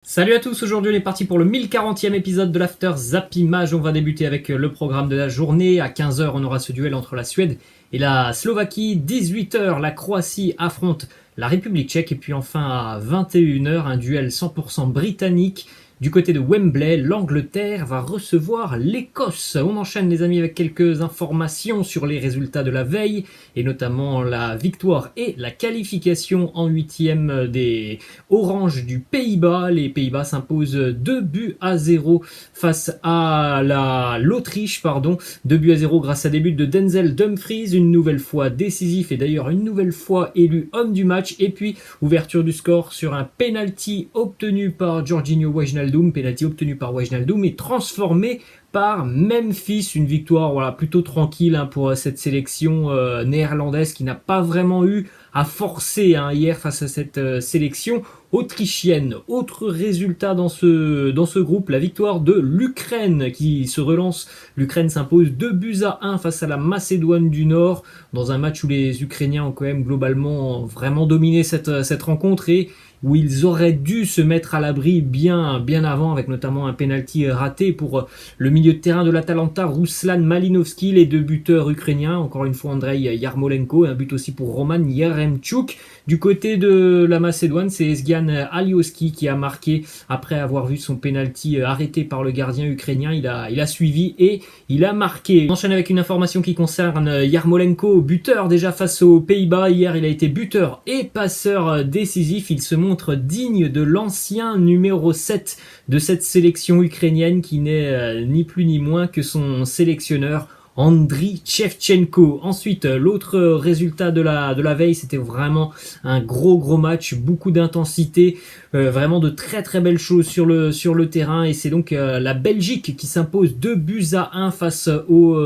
Salut à tous, aujourd'hui on est parti pour le 1040e épisode de l'After Zappimage. On va débuter avec le programme de la journée. À 15h on aura ce duel entre la Suède et la Slovaquie. 18h la Croatie affronte la République tchèque. Et puis enfin à 21h un duel 100% britannique. Du côté de Wembley, l'Angleterre va recevoir l'Écosse. On enchaîne les amis avec quelques informations sur les résultats de la veille et notamment la victoire et la qualification en 8e des Orange du Pays-Bas. Les Pays-Bas s'imposent 2-0 face à l'Autriche. 2-0 grâce à des buts de Denzel Dumfries, une nouvelle fois décisif et d'ailleurs une nouvelle fois élu homme du match. Et puis ouverture du score sur un penalty obtenu par Georginio Wijnaldum, penalty obtenu par Wijnaldum et transformé par Memphis. Une victoire plutôt tranquille pour cette sélection néerlandaise qui n'a pas vraiment eu à forcer hier face à cette sélection autrichienne. Autre résultat dans ce groupe, la victoire de l'Ukraine qui se relance. L'Ukraine s'impose 2-1 face à la Macédoine du Nord dans un match où les Ukrainiens ont quand même globalement vraiment dominé cette rencontre et où ils auraient dû se mettre à l'abri bien avant, avec notamment un penalty raté pour le milieu de terrain de l'Atalanta, Ruslan Malinovski, les deux buteurs ukrainiens, encore une fois Andrei Yarmolenko, un but aussi pour Roman Yaremchuk. Du côté de la Macédoine, c'est Sgan Alioski qui a marqué après avoir vu son penalty arrêté par le gardien ukrainien. Il a suivi et il a marqué. On enchaîne avec une information qui concerne Yarmolenko, buteur déjà face aux Pays-Bas. Hier, il a été buteur et passeur décisif. Il se montre digne de l'ancien numéro 7 de cette sélection ukrainienne qui n'est ni plus ni moins que son sélectionneur Andriy Shevchenko. Ensuite, l'autre résultat de la veille, c'était vraiment un gros match, beaucoup d'intensité, vraiment de très belles choses sur le terrain, et c'est donc la Belgique qui s'impose 2-1 face au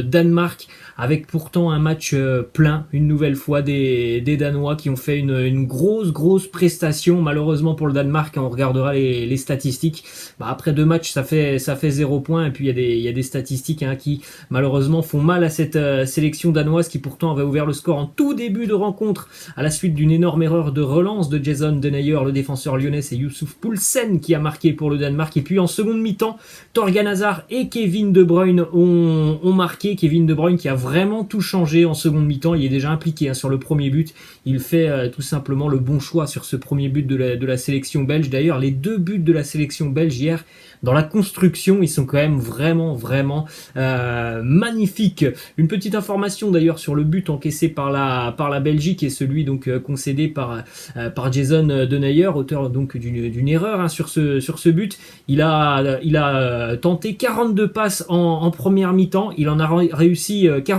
Danemark, avec pourtant un match plein, une nouvelle fois des Danois qui ont fait une grosse prestation. Malheureusement pour le Danemark, on regardera les statistiques, après deux matchs ça fait 0 points, et puis il y a des statistiques qui malheureusement font mal à cette sélection danoise qui pourtant avait ouvert le score en tout début de rencontre à la suite d'une énorme erreur de relance de Jason Denayer, le défenseur lyonnais, et Youssouf Poulsen qui a marqué pour le Danemark. Et puis en seconde mi-temps, Thorgan Hazard et Kevin De Bruyne ont marqué. Kevin De Bruyne qui a vraiment tout changé en seconde mi-temps, il est déjà impliqué sur le premier but, il fait tout simplement le bon choix sur ce premier but de la sélection belge. D'ailleurs les deux buts de la sélection belge hier, dans la construction, ils sont quand même vraiment magnifiques. Une petite information d'ailleurs sur le but encaissé par la Belgique et celui donc concédé par Jason Denayer, auteur donc d'une erreur sur ce but. Il a tenté 42 passes en première mi-temps, il en a réussi 41.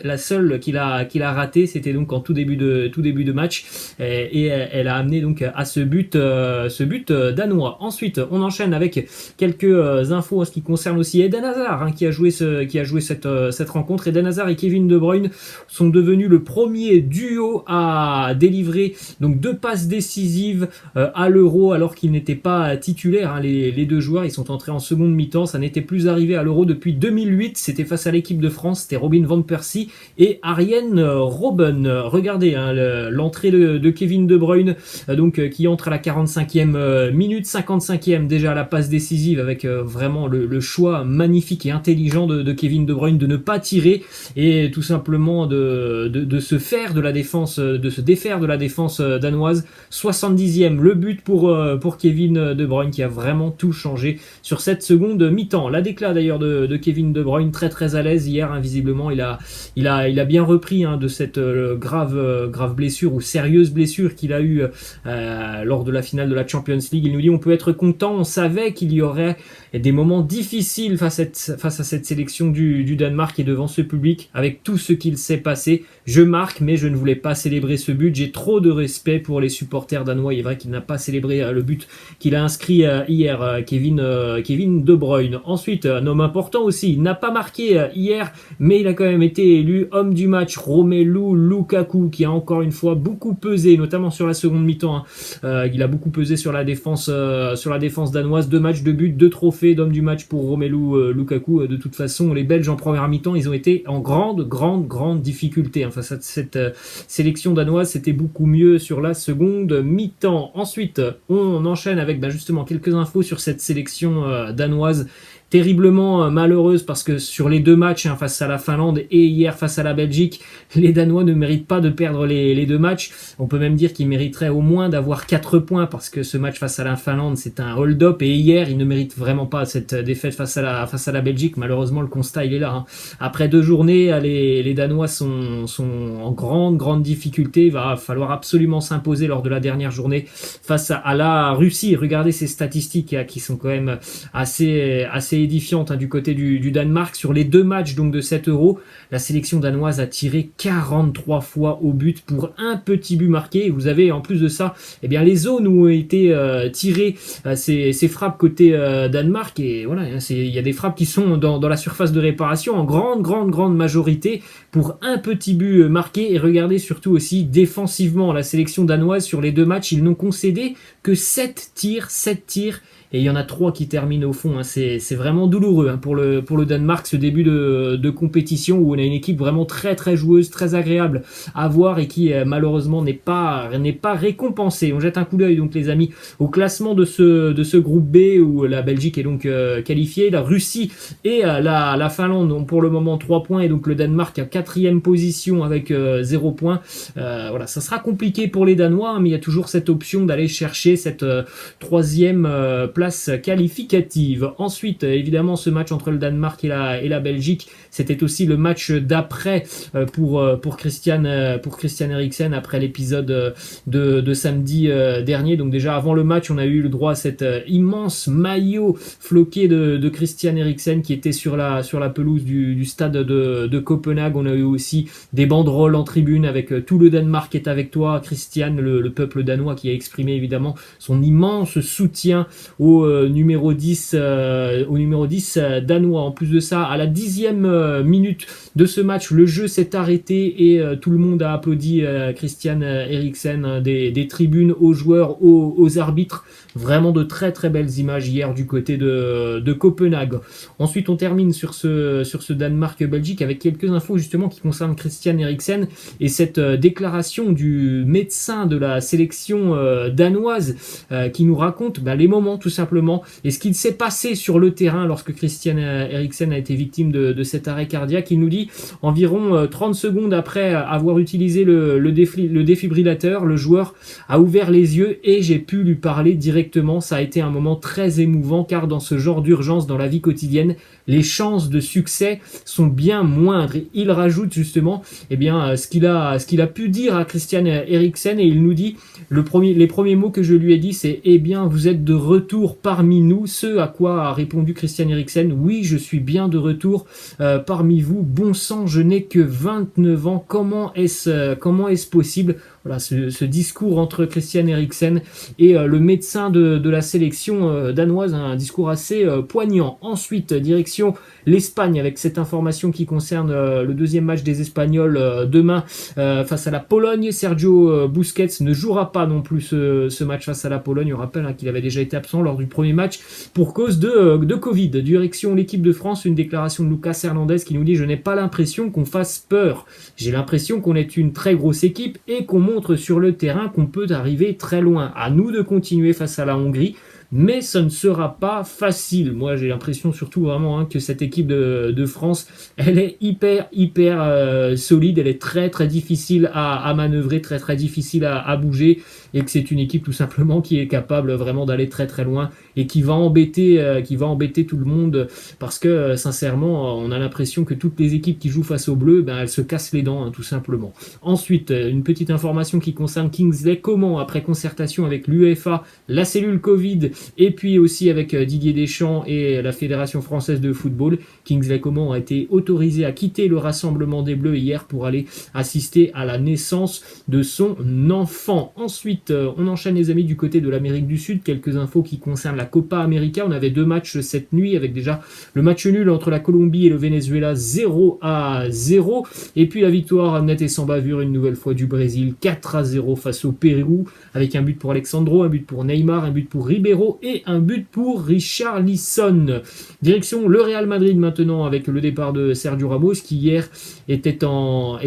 La seule qu'il a ratée, c'était donc en tout début de match, et elle a amené donc à ce but danois. Ensuite, on enchaîne avec quelques infos en ce qui concerne aussi Eden Hazard qui a joué cette rencontre. Eden Hazard et Kevin De Bruyne sont devenus le premier duo à délivrer donc 2 passes décisives à l'Euro alors qu'ils n'étaient pas titulaires. Les deux joueurs, ils sont entrés en seconde mi-temps, ça n'était plus arrivé à l'Euro depuis 2008, c'était face à l'équipe de France, c'était Robin van Persie et Arjen Robben. Regardez l'entrée de Kevin De Bruyne qui entre à la 45e minute, 55e déjà la passe décisive, avec vraiment le choix magnifique et intelligent de Kevin De Bruyne de ne pas tirer et tout simplement de se faire de la défense, de se défaire de la défense danoise. 70e le but pour Kevin De Bruyne qui a vraiment tout changé sur cette seconde mi-temps. La déclat d'ailleurs de Kevin De Bruyne, très à l'aise hier, visiblement il a bien repris de cette grave blessure ou sérieuse blessure qu'il a eu lors de la finale de la Champions League. Il nous dit: on peut être content, on savait qu'il y aurait des moments difficiles face à cette sélection du Danemark et devant ce public, avec tout ce qu'il s'est passé. Je marque, mais je ne voulais pas célébrer ce but. J'ai trop de respect pour les supporters danois. Il est vrai qu'il n'a pas célébré le but qu'il a inscrit hier, Kevin De Bruyne. Ensuite, un homme important aussi, il n'a pas marqué hier, mais il a quand même été élu homme du match, Romelu Lukaku, qui a encore une fois beaucoup pesé, notamment sur la seconde mi-temps. Il a beaucoup pesé sur la défense danoise. 2 matchs, 2 buts, 2 trophées d'homme du match pour Romelu Lukaku. De toute façon, les Belges en première mi-temps, ils ont été en grande difficulté face à cette sélection danoise. C'était beaucoup mieux sur la seconde mi-temps. Ensuite, Ensuite, on enchaîne avec justement quelques infos sur cette sélection danoise terriblement malheureuse parce que sur les deux matchs face à la Finlande et hier face à la Belgique, les Danois ne méritent pas de perdre les deux matchs. On peut même dire qu'ils mériteraient au moins d'avoir 4 points parce que ce match face à la Finlande c'est un hold-up et hier ils ne méritent vraiment pas cette défaite face à la Belgique. Malheureusement le constat il est là. Après 2 journées, les Danois sont en grande difficulté. Il va falloir absolument s'imposer lors de la dernière journée face à la Russie. Regardez ces statistiques qui sont quand même assez édifiante du côté du Danemark. Sur les 2 matchs donc de cet Euro, la sélection danoise a tiré 43 fois au but pour un petit but marqué. Et vous avez en plus de ça, les zones où ont été tirées ces frappes côté Danemark et voilà, il y a des frappes qui sont dans la surface de réparation en grande majorité pour un petit but marqué. Et regardez surtout aussi défensivement la sélection danoise sur les 2 matchs, ils n'ont concédé que 7 tirs. Et il y en a 3 qui terminent au fond. C'est vraiment douloureux pour le Danemark, ce début de compétition où on a une équipe vraiment très joueuse, très agréable à voir et qui malheureusement n'est pas récompensée. On jette un coup d'œil donc les amis au classement de ce groupe B où la Belgique est donc qualifiée, la Russie et la Finlande ont pour le moment 3 points et donc le Danemark à 4e position avec 0 points. Voilà, ça sera compliqué pour les Danois, mais il y a toujours cette option d'aller chercher cette 3e place qualificative. Ensuite, évidemment, ce match entre le Danemark et la Belgique, c'était aussi le match d'après pour Christian Eriksen après l'épisode de samedi dernier. Donc déjà avant le match, on a eu le droit à cet immense maillot floqué de Christian Eriksen qui était sur la pelouse du stade de Copenhague. On a eu aussi des banderoles en tribune avec tout le Danemark est avec toi, Christian, le peuple danois qui a exprimé évidemment son immense soutien au numéro 10 danois. En plus de ça, à la 10e minute de ce match, le jeu s'est arrêté et tout le monde a applaudi Christian Eriksen, des tribunes aux joueurs, aux arbitres. Vraiment de très belles images hier du côté de Copenhague. Ensuite, on termine sur ce Danemark-Belgique avec quelques infos justement qui concernent Christian Eriksen et cette déclaration du médecin de la sélection danoise qui nous raconte les moments tout simplement et ce qu'il s'est passé sur le terrain lorsque Christian Eriksen a été victime de cet arrêt cardiaque. Il nous dit environ 30 secondes après avoir utilisé le défibrillateur, le joueur a ouvert les yeux et j'ai pu lui parler directement. Ça a été un moment très émouvant car dans ce genre d'urgence dans la vie quotidienne, les chances de succès sont bien moindres. Et il rajoute justement ce qu'il a pu dire à Christian Eriksen et il nous dit les premiers mots que je lui ai dit c'est vous êtes de retour parmi nous. Ce à quoi a répondu Christian Eriksen, oui je suis bien de retour parmi vous. Bon sang, je n'ai que 29 ans, comment est-ce possible? Voilà ce discours entre Christian Eriksen et le médecin de la sélection danoise, un discours assez poignant. Ensuite, direction l'Espagne avec cette information qui concerne le 2e match des Espagnols demain face à la Pologne. Sergio Busquets ne jouera pas non plus ce match face à la Pologne. On rappelle qu'il avait déjà été absent lors du premier match pour cause de Covid. Direction l'équipe de France, une déclaration de Lucas Hernandez qui nous dit « Je n'ai pas l'impression qu'on fasse peur. J'ai l'impression qu'on est une très grosse équipe et qu'on montre sur le terrain qu'on peut arriver très loin. À nous de continuer face à la Hongrie. » Mais ça ne sera pas facile. Moi, j'ai l'impression surtout vraiment que cette équipe de France, elle est hyper solide. Elle est très difficile à manœuvrer, très difficile à bouger. Et que c'est une équipe tout simplement qui est capable vraiment d'aller très loin et qui va embêter tout le monde parce que sincèrement, on a l'impression que toutes les équipes qui jouent face aux Bleus, elles se cassent les dents tout simplement. Ensuite, une petite information qui concerne Kingsley Coman après concertation avec l'UEFA, la cellule Covid et puis aussi avec Didier Deschamps et la Fédération française de football. Kingsley Coman a été autorisé à quitter le rassemblement des Bleus hier pour aller assister à la naissance de son enfant. Ensuite, on enchaîne les amis du côté de l'Amérique du Sud, quelques infos qui concernent la Copa América. On avait 2 matchs cette nuit avec déjà le match nul entre la Colombie et le Venezuela 0-0 et puis la victoire nette et sans bavure une nouvelle fois du Brésil 4-0 face au Pérou avec un but pour Alexandro, un but pour Neymar, un but pour Ribeiro et un but pour Richarlison. Direction le Real Madrid maintenant avec le départ de Sergio Ramos qui hier était en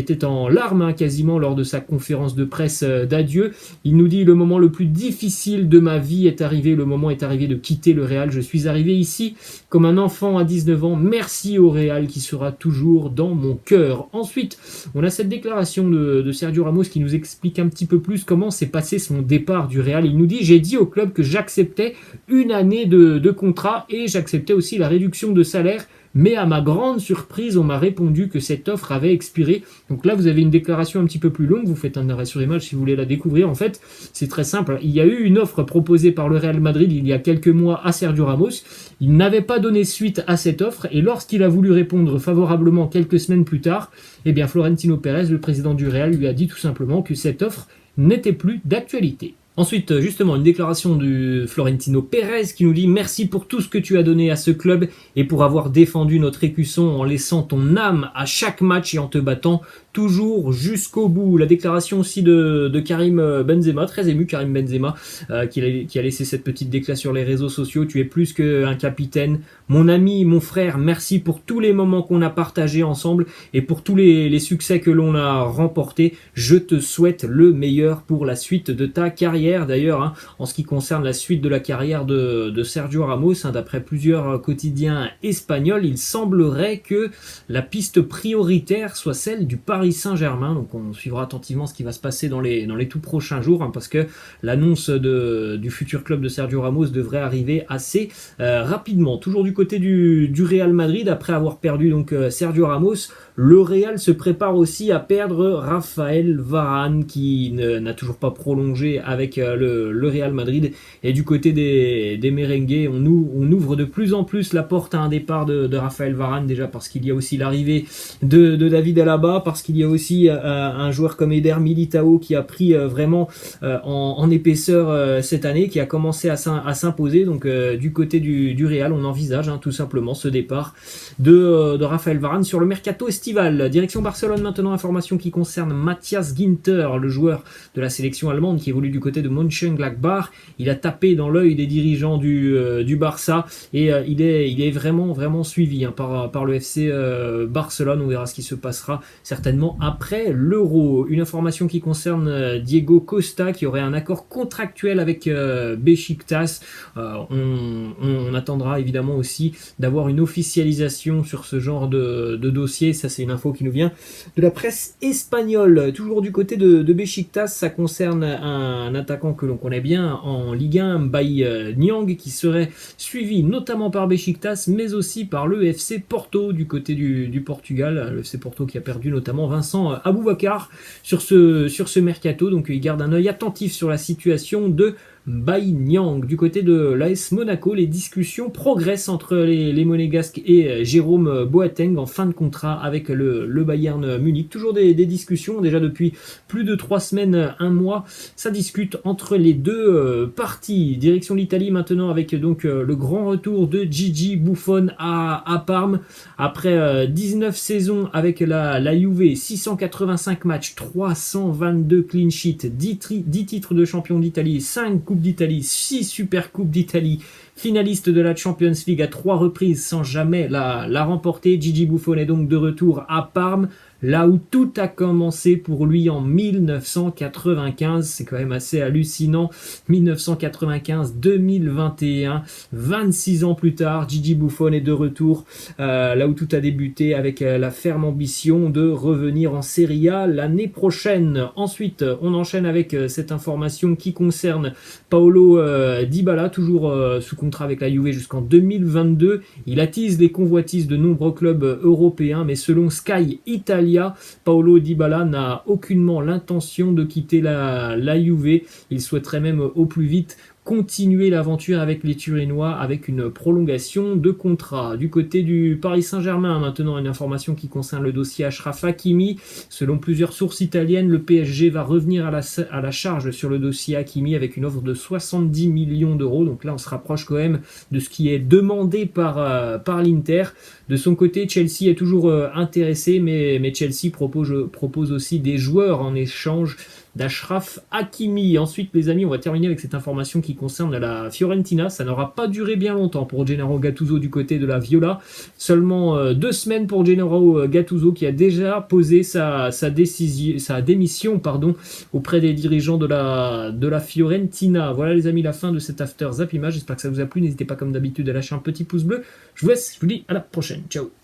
larmes quasiment lors de sa conférence de presse d'adieu. Il nous nous dit: le moment le plus difficile de ma vie est arrivé, le moment est arrivé de quitter le Real. Je suis arrivé ici comme un enfant à 19 ans. Merci au Real qui sera toujours dans mon cœur. Ensuite, on a cette déclaration de Sergio Ramos qui nous explique un petit peu plus comment s'est passé son départ du Real. Il nous dit: j'ai dit au club que j'acceptais une année de contrat et j'acceptais aussi la réduction de salaire. Mais à ma grande surprise, on m'a répondu que cette offre avait expiré. Donc là, vous avez une déclaration un petit peu plus longue. Vous faites un arrêt sur image si vous voulez la découvrir. En fait, c'est très simple. Il y a eu une offre proposée par le Real Madrid il y a quelques mois à Sergio Ramos. Il n'avait pas donné suite à cette offre. Et lorsqu'il a voulu répondre favorablement quelques semaines plus tard, eh bien Florentino Pérez, le président du Real, lui a dit tout simplement que cette offre n'était plus d'actualité. Ensuite, justement, une déclaration de Florentino Pérez qui nous dit: merci pour tout ce que tu as donné à ce club et pour avoir défendu notre écusson en laissant ton âme à chaque match et en te battant toujours jusqu'au bout. La déclaration aussi de Karim Benzema, très ému Karim Benzema, qui a laissé cette petite déclaration sur les réseaux sociaux: tu es plus qu'un capitaine, mon ami, mon frère, merci pour tous les moments qu'on a partagés ensemble et pour tous les succès que l'on a remportés. Je te souhaite le meilleur pour la suite de ta carrière. D'ailleurs, en ce qui concerne la suite de la carrière de Sergio Ramos, d'après plusieurs quotidiens espagnols, il semblerait que la piste prioritaire soit celle du Paris Saint-Germain. Donc on suivra attentivement ce qui va se passer dans les tout prochains jours, parce que l'annonce du futur club de Sergio Ramos devrait arriver assez rapidement. Toujours du côté du Real Madrid, après avoir perdu donc Sergio Ramos, le Real se prépare aussi à perdre Raphaël Varane qui n'a toujours pas prolongé avec le Real Madrid. Et du côté des merengues, on ouvre de plus en plus la porte à un départ de Raphaël Varane, déjà parce qu'il y a aussi l'arrivée de David Alaba, parce qu'il y a aussi un joueur comme Eder Militao qui a pris vraiment en épaisseur cette année, qui a commencé à s'imposer. Donc du côté du Real, on envisage tout simplement ce départ de Raphaël Varane sur le mercato estival. Direction Barcelone maintenant, information qui concerne Matthias Ginter, le joueur de la sélection allemande qui évolue du côté de Mönchengladbach. Il a tapé dans l'œil des dirigeants du Barça et il est vraiment suivi par le FC Barcelone. On verra ce qui se passera certainement après l'Euro. Une information qui concerne Diego Costa qui aurait un accord contractuel avec Beşiktaş. On attendra évidemment aussi d'avoir une officialisation sur ce genre de dossier. Ça, c'est une info qui nous vient de la presse espagnole. Toujours du côté de Beşiktaş, ça concerne un attaquant que l'on connaît bien en Ligue 1, Mbaye Niang, qui serait suivi notamment par Beşiktaş, mais aussi par le FC Porto du côté du Portugal. Le FC Porto qui a perdu notamment Vincent Aboubakar sur ce mercato. Donc il garde un œil attentif sur la situation de Mbaye Niang. Du côté de l'AS Monaco, les discussions progressent entre les Monégasques et Jérôme Boateng en fin de contrat avec le Bayern Munich. Toujours des discussions, déjà depuis plus de 3 semaines, 1 mois, ça discute entre les deux parties. Direction l'Italie maintenant avec donc le grand retour de Gigi Buffon à Parme. Après 19 saisons avec la Juve, 685 matchs, 322 clean sheets, 10 titres de champion d'Italie, 5 coupes d'Italie, 6 super coupes d'Italie, finaliste de la Champions League à 3 reprises sans jamais la remporter. Gigi Buffon est donc de retour à Parme, là où tout a commencé pour lui en 1995. C'est quand même assez hallucinant. 1995-2021, 26 ans plus tard, Gigi Buffon est de retour là où tout a débuté, avec la ferme ambition de revenir en Serie A l'année prochaine. Ensuite, on enchaîne avec cette information qui concerne Paulo Dybala, toujours sous contrat avec la Juve jusqu'en 2022. Il attise les convoitises de nombreux clubs européens, mais selon Sky Italia, Paulo Dybala n'a aucunement l'intention de quitter la Juve. Il souhaiterait même au plus vite continuer l'aventure avec les Turinois avec une prolongation de contrat. Du côté du Paris Saint-Germain, maintenant une information qui concerne le dossier Achraf Hakimi. Selon plusieurs sources italiennes, le PSG va revenir à la charge sur le dossier Hakimi avec une offre de 70 millions d'euros. Donc là, on se rapproche quand même de ce qui est demandé par l'Inter. De son côté, Chelsea est toujours intéressé, mais Chelsea propose aussi des joueurs en échange. d'Achraf Hakimi. Ensuite, les amis, on va terminer avec cette information qui concerne la Fiorentina. Ça n'aura pas duré bien longtemps pour Gennaro Gattuso du côté de la Viola. Seulement 2 semaines pour Gennaro Gattuso qui a déjà posé sa démission auprès des dirigeants de la Fiorentina. Voilà les amis, la fin de cet After Zap Image. J'espère que ça vous a plu. N'hésitez pas comme d'habitude à lâcher un petit pouce bleu. Je vous laisse, je vous dis à la prochaine. Ciao.